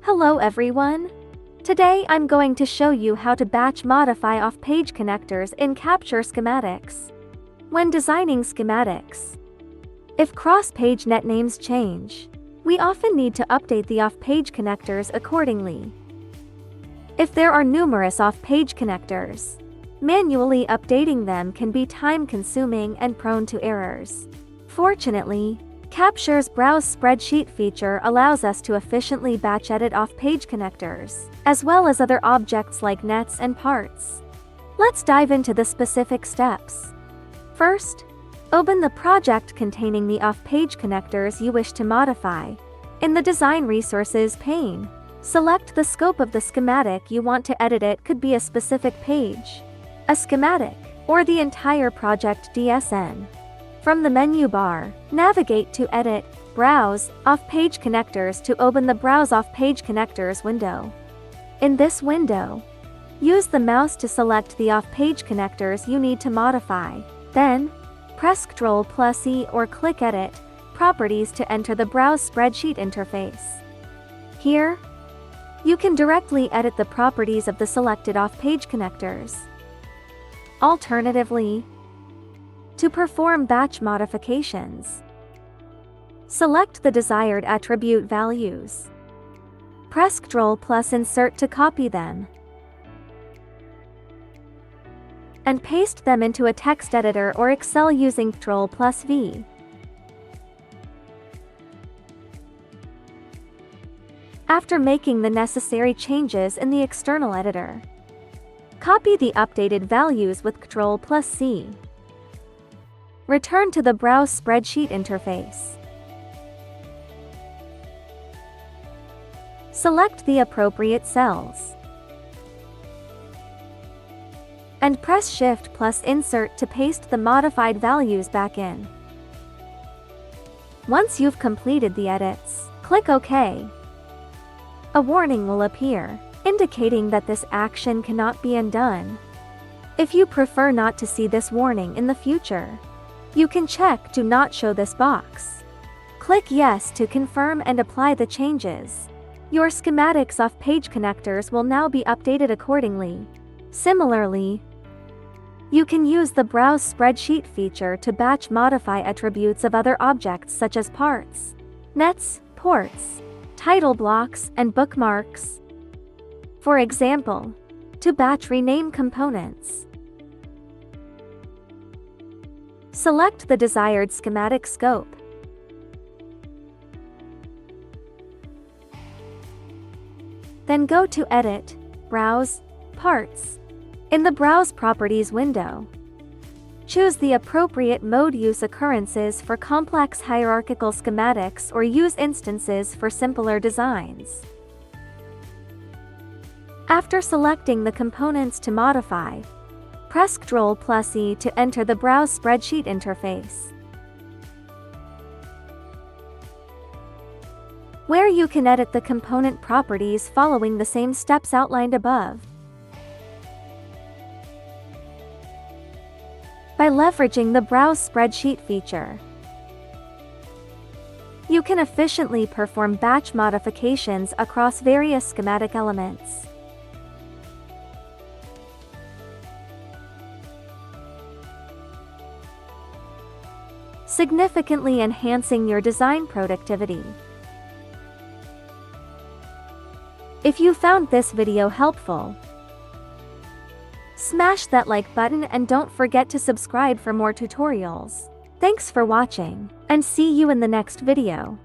Hello everyone! Today I'm going to show you how to batch modify off-page connectors in Capture Schematics. When designing schematics, if cross-page net names change, we often need to update the off-page connectors accordingly. If there are numerous off-page connectors, manually updating them can be time-consuming and prone to errors. Fortunately, Capture's Browse Spreadsheet feature allows us to efficiently batch edit off-page connectors, as well as other objects like nets and parts. Let's dive into the specific steps. First, open the project containing the off-page connectors you wish to modify. In the Design Resources pane, select the scope of the schematic you want to edit. It could be a specific page, a schematic, or the entire project DSN. From the menu bar, navigate to Edit, Browse, Off-Page Connectors to open the Browse Off-Page Connectors window. In this window, use the mouse to select the off-page connectors you need to modify. Then, press Ctrl+E or click Edit, Properties to enter the Browse Spreadsheet interface. Here, you can directly edit the properties of the selected off-page connectors. Alternatively, to perform batch modifications, select the desired attribute values. Press Ctrl+Insert to copy them, and paste them into a text editor or Excel using Ctrl+V. After making the necessary changes in the external editor, copy the updated values with Ctrl+C. Return to the Browse Spreadsheet interface. Select the appropriate cells, and press Shift+Insert to paste the modified values back in. Once you've completed the edits, click OK. A warning will appear, indicating that this action cannot be undone. If you prefer not to see this warning in the future, you can check Do Not Show this box. Click Yes to confirm and apply the changes. Your schematics off-page connectors will now be updated accordingly. Similarly, you can use the Browse Spreadsheet feature to batch modify attributes of other objects such as parts, nets, ports, title blocks, and bookmarks. For example, to batch rename components, select the desired schematic scope. Then go to Edit, Browse, Parts. In the Browse Properties window, choose the appropriate mode. Use occurrences for complex hierarchical schematics or use instances for simpler designs. After selecting the components to modify, press Ctrl+E to enter the Browse Spreadsheet interface, where you can edit the component properties following the same steps outlined above. By leveraging the Browse Spreadsheet feature, you can efficiently perform batch modifications across various schematic elements. Significantly enhancing your design productivity. If you found this video helpful, smash that like button and don't forget to subscribe for more tutorials. Thanks for watching, and see you in the next video.